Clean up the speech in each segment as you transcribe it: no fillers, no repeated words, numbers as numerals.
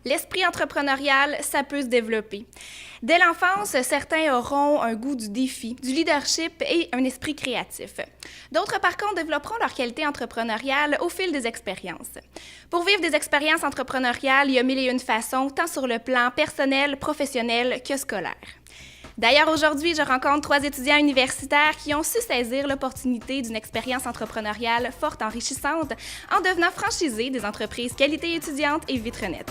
L'esprit entrepreneurial, ça peut se développer. Dès l'enfance, certains auront un goût du défi, du leadership et un esprit créatif. D'autres, par contre, développeront leur qualité entrepreneuriale au fil des expériences. Pour vivre des expériences entrepreneuriales, il y a mille et une façons, tant sur le plan personnel, professionnel que scolaire. D'ailleurs, aujourd'hui, je rencontre 3 étudiants universitaires qui ont su saisir l'opportunité d'une expérience entrepreneuriale forte, enrichissante, en devenant franchisés des entreprises Qualité étudiante et Vitrenet.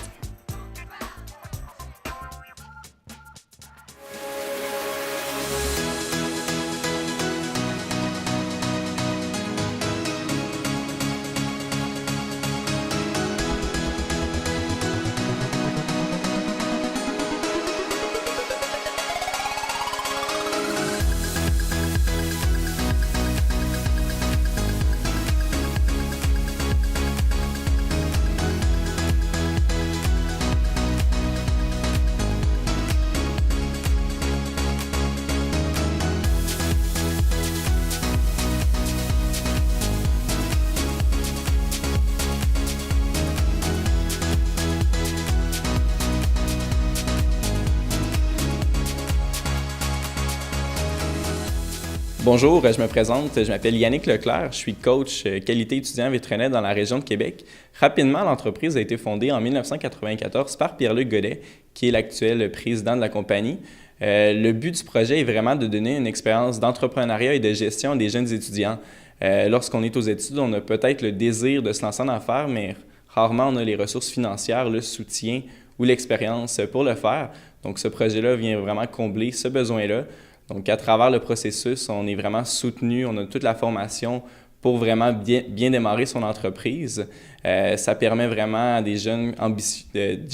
Bonjour, je me présente, je m'appelle Yannick Leclerc, je suis coach qualité étudiant à Vitrenet dans la région de Québec. Rapidement, l'entreprise a été fondée en 1994 par Pierre-Luc Godet, qui est l'actuel président de la compagnie. Le but du projet est vraiment de donner une expérience d'entrepreneuriat et de gestion à des jeunes étudiants. Lorsqu'on est aux études, on a peut-être le désir de se lancer en affaires, mais rarement on a les ressources financières, le soutien ou l'expérience pour le faire. Donc ce projet-là vient vraiment combler ce besoin-là. Donc, à travers le processus, on est vraiment soutenu, on a toute la formation pour vraiment bien démarrer son entreprise. Ça permet vraiment à des jeunes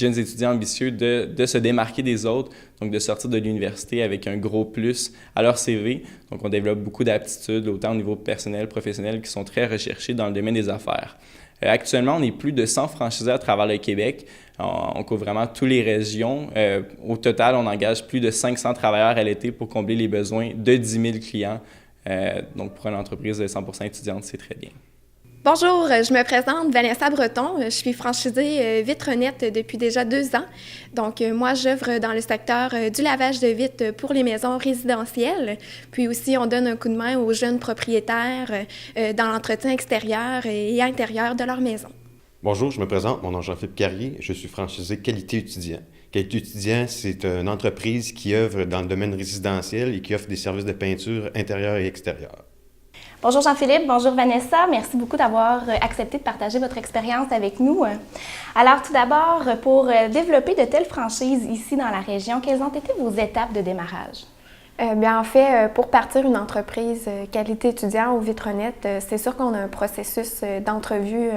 étudiants ambitieux de se démarquer des autres, donc de sortir de l'université avec un gros plus à leur CV. Donc, on développe beaucoup d'aptitudes, autant au niveau personnel, professionnel, qui sont très recherchées dans le domaine des affaires. Actuellement, on est plus de 100 franchisés à travers le Québec. On couvre vraiment toutes les régions. Au total, on engage plus de 500 travailleurs à l'été pour combler les besoins de 10 000 clients. Donc, pour une entreprise de 100% étudiante, c'est très bien. Bonjour, je me présente Vanessa Breton. Je suis franchisée Vitrenet depuis déjà 2 ans. Donc, moi, j'œuvre dans le secteur du lavage de vitres pour les maisons résidentielles. Puis aussi, on donne un coup de main aux jeunes propriétaires dans l'entretien extérieur et intérieur de leur maison. Bonjour, je me présente. Mon nom est Jean-Philippe Carrier. Je suis franchisé Qualité étudiant. Qualité étudiant, c'est une entreprise qui œuvre dans le domaine résidentiel et qui offre des services de peinture intérieure et extérieure. Bonjour Jean-Philippe, bonjour Vanessa. Merci beaucoup d'avoir accepté de partager votre expérience avec nous. Alors tout d'abord, pour développer de telles franchises ici dans la région, quelles ont été vos étapes de démarrage? Bien, en fait, pour partir une entreprise qualité étudiant ou Vitrenet, c'est sûr qu'on a un processus d'entrevue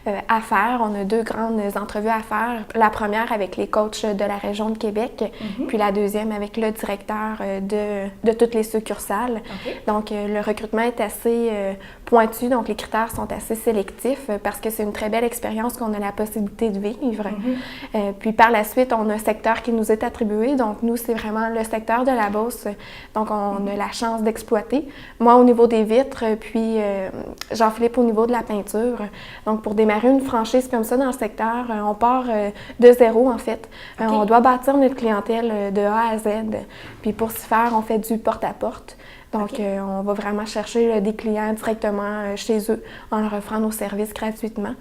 à faire. On a 2 grandes entrevues à faire. La première avec les coachs de la région de Québec, puis la deuxième avec le directeur de toutes les succursales. Okay. Donc, le recrutement est assez pointu, donc les critères sont assez sélectifs parce que c'est une très belle expérience qu'on a la possibilité de vivre. Puis par la suite, on a un secteur qui nous est attribué. Donc, nous, c'est vraiment le secteur de la Beauce. Donc, on a la chance d'exploiter. Moi, au niveau des vitres, puis Jean-Philippe au niveau de la peinture. Donc, pour démarrer une franchise comme ça dans le secteur, on part de zéro, en fait. Okay. On doit bâtir notre clientèle de A à Z. Puis pour ce faire, on fait du porte-à-porte. Donc, okay. On va vraiment chercher des clients directement chez eux en leur offrant nos services gratuitement.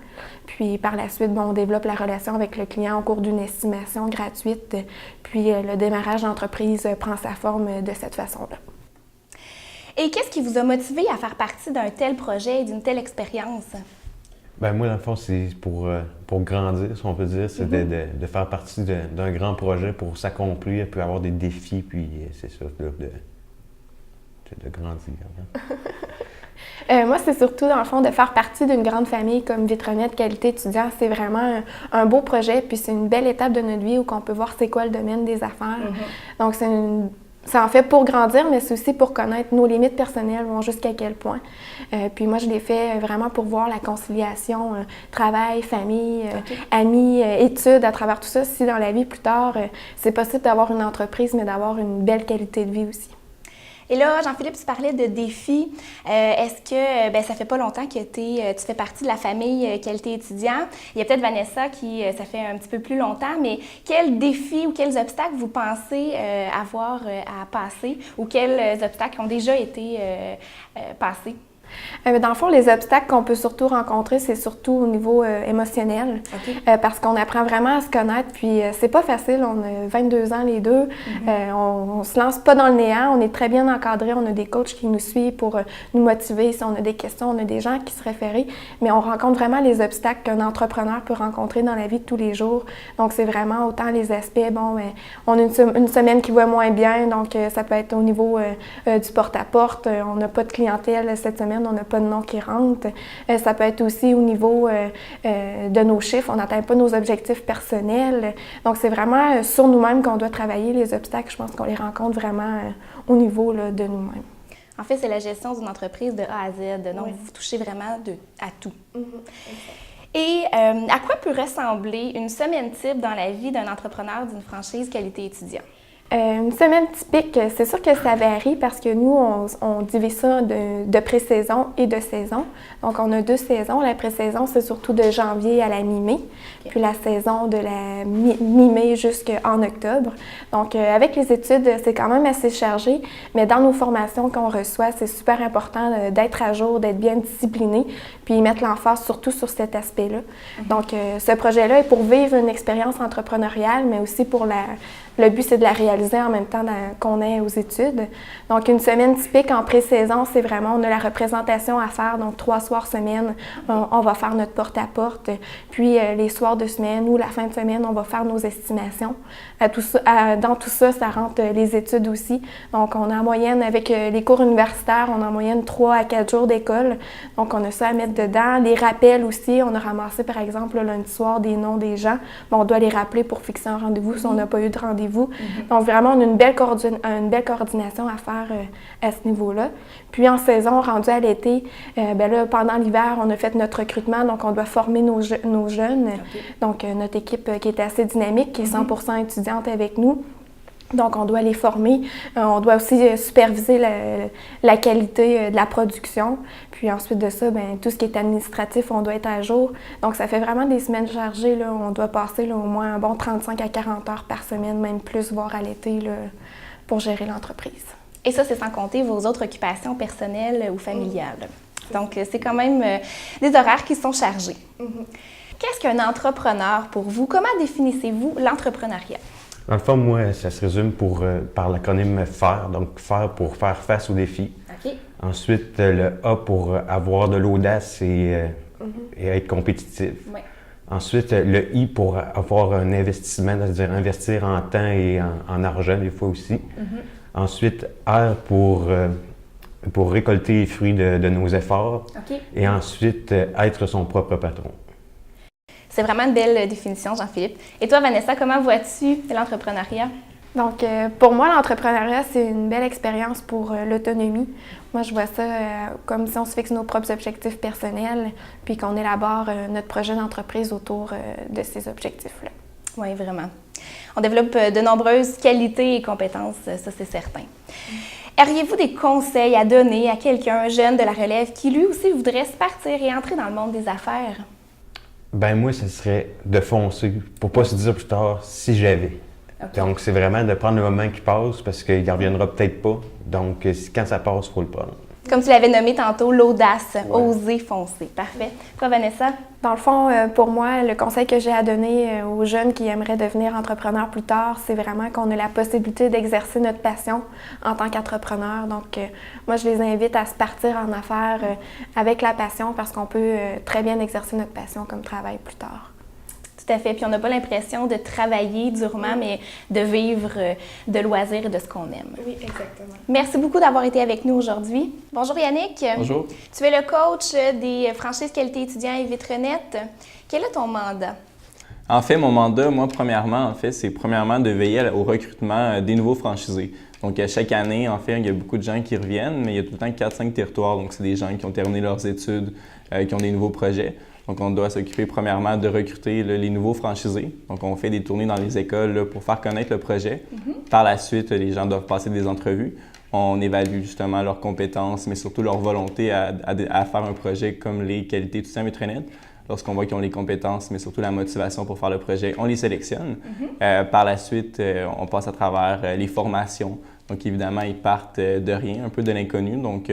Puis, par la suite, on développe la relation avec le client au cours d'une estimation gratuite. Puis, le démarrage d'entreprise prend sa forme de cette façon-là. Et qu'est-ce qui vous a motivé à faire partie d'un tel projet et d'une telle expérience? Bien, moi, dans le fond, c'est pour grandir, si on peut dire. C'est de faire partie d'un grand projet pour s'accomplir, puis avoir des défis, puis c'est ça, de grandir. Moi, c'est surtout, dans le fond, de faire partie d'une grande famille comme Vitrenet Qualité étudiant. C'est vraiment un beau projet, puis c'est une belle étape de notre vie où on peut voir c'est quoi le domaine des affaires. Donc, c'est en fait pour grandir, mais c'est aussi pour connaître nos limites personnelles, vont jusqu'à quel point. Puis moi, je l'ai fait vraiment pour voir la conciliation travail, famille, amis, études, à travers tout ça. Si dans la vie, plus tard, c'est possible d'avoir une entreprise, mais d'avoir une belle qualité de vie aussi. Et là, Jean-Philippe, tu parlais de défis. Est-ce que, ça fait pas longtemps que tu fais partie de la famille Qualité étudiant? Il y a peut-être Vanessa qui, ça fait un petit peu plus longtemps, mais quels défis ou quels obstacles vous pensez avoir à passer ou quels obstacles ont déjà été passés? Dans le fond, les obstacles qu'on peut surtout rencontrer, c'est surtout au niveau émotionnel. Okay. Parce qu'on apprend vraiment à se connaître, puis c'est pas facile. On a 22 ans les deux. On se lance pas dans le néant. On est très bien encadrés. On a des coachs qui nous suivent pour nous motiver. Si on a des questions, on a des gens qui se réfèrent. Mais on rencontre vraiment les obstacles qu'un entrepreneur peut rencontrer dans la vie de tous les jours. Donc, c'est vraiment autant les aspects, on a une semaine qui va moins bien, donc ça peut être au niveau du porte-à-porte. On n'a pas de clientèle cette semaine. On n'a pas de nom qui rentre. Ça peut être aussi au niveau de nos chiffres. On n'atteint pas nos objectifs personnels. Donc, c'est vraiment sur nous-mêmes qu'on doit travailler. Les obstacles, je pense qu'on les rencontre vraiment au niveau là, de nous-mêmes. En fait, c'est la gestion d'une entreprise de A à Z. Donc, vous touchez vraiment à tout. Et à quoi peut ressembler une semaine type dans la vie d'un entrepreneur d'une franchise Qualité étudiant? Une semaine typique, c'est sûr que ça varie parce que nous, on divise ça de pré-saison et de saison. Donc, on a 2 saisons. La pré-saison, c'est surtout de janvier à la mi-mai, puis la saison de la mi-mai jusqu'en octobre. Donc, avec les études, c'est quand même assez chargé, mais dans nos formations qu'on reçoit, c'est super important d'être à jour, d'être bien discipliné, puis mettre l'emphase surtout sur cet aspect-là. Donc, ce projet-là est pour vivre une expérience entrepreneuriale, mais aussi pour le but, c'est de la réaliser en même temps qu'on est aux études. Donc, une semaine typique en pré-saison, c'est vraiment, on a la représentation à faire, donc 3 soirs semaine, on va faire notre porte-à-porte. Puis, les soirs de semaine ou la fin de semaine, on va faire nos estimations. Dans tout ça, ça rentre les études aussi. Donc, on a en moyenne, avec les cours universitaires, on a en moyenne 3 à 4 jours d'école. Donc, on a ça à mettre dedans. Les rappels aussi, on a ramassé, par exemple, le lundi soir, des noms des gens. Bon, on doit les rappeler pour fixer un rendez-vous si on n'a pas eu de rendez-vous. Donc, vraiment, on a une belle coordination à faire à ce niveau-là. Puis, en saison, rendu à l'été, là, pendant l'hiver, on a fait notre recrutement, donc on doit former nos jeunes. Donc, notre équipe qui est assez dynamique, qui est 100% étudiante avec nous. Donc, on doit les former. On doit aussi superviser la qualité de la production. Puis ensuite de ça, tout ce qui est administratif, on doit être à jour. Donc, ça fait vraiment des semaines chargées. Là. On doit passer là, au moins un bon 35 à 40 heures par semaine, même plus, voire à l'été, là, pour gérer l'entreprise. Et ça, c'est sans compter vos autres occupations personnelles ou familiales. Donc, c'est quand même des horaires qui sont chargés. Qu'est-ce qu'un entrepreneur pour vous? Comment définissez-vous l'entrepreneuriat? Dans le fond, moi, ça se résume par l'acronyme FAIR, donc FAIR pour faire face aux défis. OK. Ensuite, le A pour avoir de l'audace et être compétitif. Ouais. Ensuite, le I pour avoir un investissement, c'est-à-dire investir en temps et en argent des fois aussi. Ensuite, R pour récolter les fruits de nos efforts. OK. Et ensuite, être son propre patron. C'est vraiment une belle définition, Jean-Philippe. Et toi, Vanessa, comment vois-tu l'entrepreneuriat? Donc, pour moi, l'entrepreneuriat, c'est une belle expérience pour l'autonomie. Moi, je vois ça comme si on se fixe nos propres objectifs personnels, puis qu'on élabore notre projet d'entreprise autour de ces objectifs-là. Oui, vraiment. On développe de nombreuses qualités et compétences, ça c'est certain. Auriez-vous des conseils à donner à quelqu'un jeune de la relève qui, lui aussi, voudrait se partir et entrer dans le monde des affaires? Ben moi, ce serait de foncer pour pas se dire plus tard si j'avais. Okay. Donc, c'est vraiment de prendre le moment qui passe parce qu'il ne reviendra peut-être pas. Donc, quand ça passe, il faut le prendre. Comme tu l'avais nommé tantôt, l'audace, oser foncer. Parfait. Toi, Vanessa? Dans le fond, pour moi, le conseil que j'ai à donner aux jeunes qui aimeraient devenir entrepreneurs plus tard, c'est vraiment qu'on a la possibilité d'exercer notre passion en tant qu'entrepreneur. Donc, moi, je les invite à se partir en affaires avec la passion parce qu'on peut très bien exercer notre passion comme travail plus tard. Tout à fait. Puis on n'a pas l'impression de travailler durement, mais de vivre de loisirs et de ce qu'on aime. Oui, exactement. Merci beaucoup d'avoir été avec nous aujourd'hui. Bonjour Yannick. Bonjour. Tu es le coach des franchises Qualité étudiant et Vitronet. Quel est ton mandat? En fait, mon mandat, moi, c'est premièrement de veiller au recrutement des nouveaux franchisés. Donc, chaque année, en fait, il y a beaucoup de gens qui reviennent, mais il y a tout le temps 4-5 territoires. Donc, c'est des gens qui ont terminé leurs études, qui ont des nouveaux projets. Donc, on doit s'occuper premièrement de recruter les nouveaux franchisés. Donc, on fait des tournées dans les écoles pour faire connaître le projet. Par la suite, les gens doivent passer des entrevues. On évalue justement leurs compétences, mais surtout leur volonté à faire un projet comme les qualités étudiants Vitronet. Lorsqu'on voit qu'ils ont les compétences, mais surtout la motivation pour faire le projet, on les sélectionne. Par la suite, on passe à travers les formations. Donc, évidemment, ils partent de rien, un peu de l'inconnu. Donc,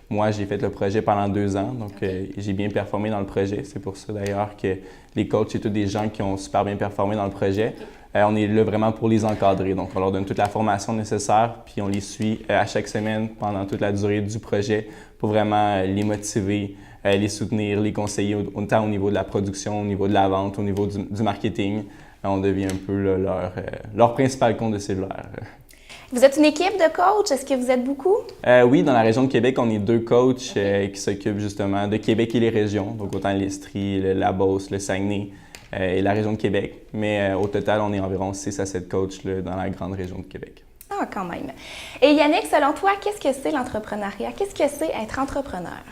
moi, j'ai fait le projet pendant 2 ans. Donc, j'ai bien performé dans le projet. C'est pour ça, d'ailleurs, que les coachs, c'est tous des gens qui ont super bien performé dans le projet. On est là vraiment pour les encadrer. Donc, on leur donne toute la formation nécessaire, puis on les suit à chaque semaine pendant toute la durée du projet pour vraiment les motiver, les soutenir, les conseiller, autant au niveau de la production, au niveau de la vente, au niveau du marketing. On devient un peu là, leur principal compte de cellulaire. Vous êtes une équipe de coachs? Est-ce que vous êtes beaucoup? Oui, dans la région de Québec, on est 2 coachs qui s'occupent justement de Québec et les régions, donc autant l'Estrie, la Beauce, le Saguenay et la région de Québec. Mais au total, on est environ 6 à 7 coachs là, dans la grande région de Québec. Ah, quand même. Et Yannick, selon toi, qu'est-ce que c'est l'entrepreneuriat? Qu'est-ce que c'est être entrepreneur?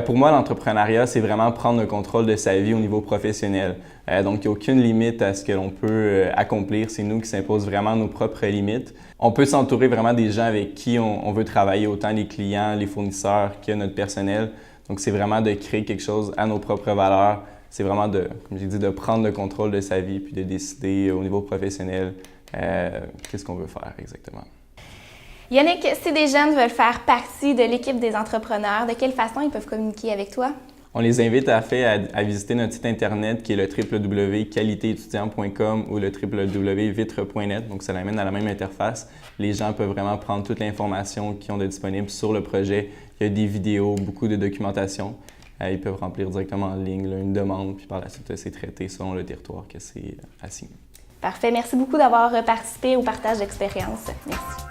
Pour moi, l'entrepreneuriat, c'est vraiment prendre le contrôle de sa vie au niveau professionnel. Donc, il n'y a aucune limite à ce que l'on peut accomplir. C'est nous qui s'imposons vraiment nos propres limites. On peut s'entourer vraiment des gens avec qui on veut travailler, autant les clients, les fournisseurs que notre personnel. Donc, c'est vraiment de créer quelque chose à nos propres valeurs. C'est vraiment comme j'ai dit, de prendre le contrôle de sa vie puis de décider au niveau professionnel qu'est-ce qu'on veut faire exactement. Yannick, si des jeunes veulent faire partie de l'équipe des entrepreneurs, de quelle façon ils peuvent communiquer avec toi? On les invite à visiter notre site internet qui est le www.qualitéétudiant.com ou le www.vitre.net. Donc, ça l'amène à la même interface. Les gens peuvent vraiment prendre toute l'information qu'ils ont de disponible sur le projet. Il y a des vidéos, beaucoup de documentation. Ils peuvent remplir directement en ligne là, une demande, puis par la suite, c'est traité selon le territoire que c'est assigné. Parfait. Merci beaucoup d'avoir participé au partage d'expérience. Merci.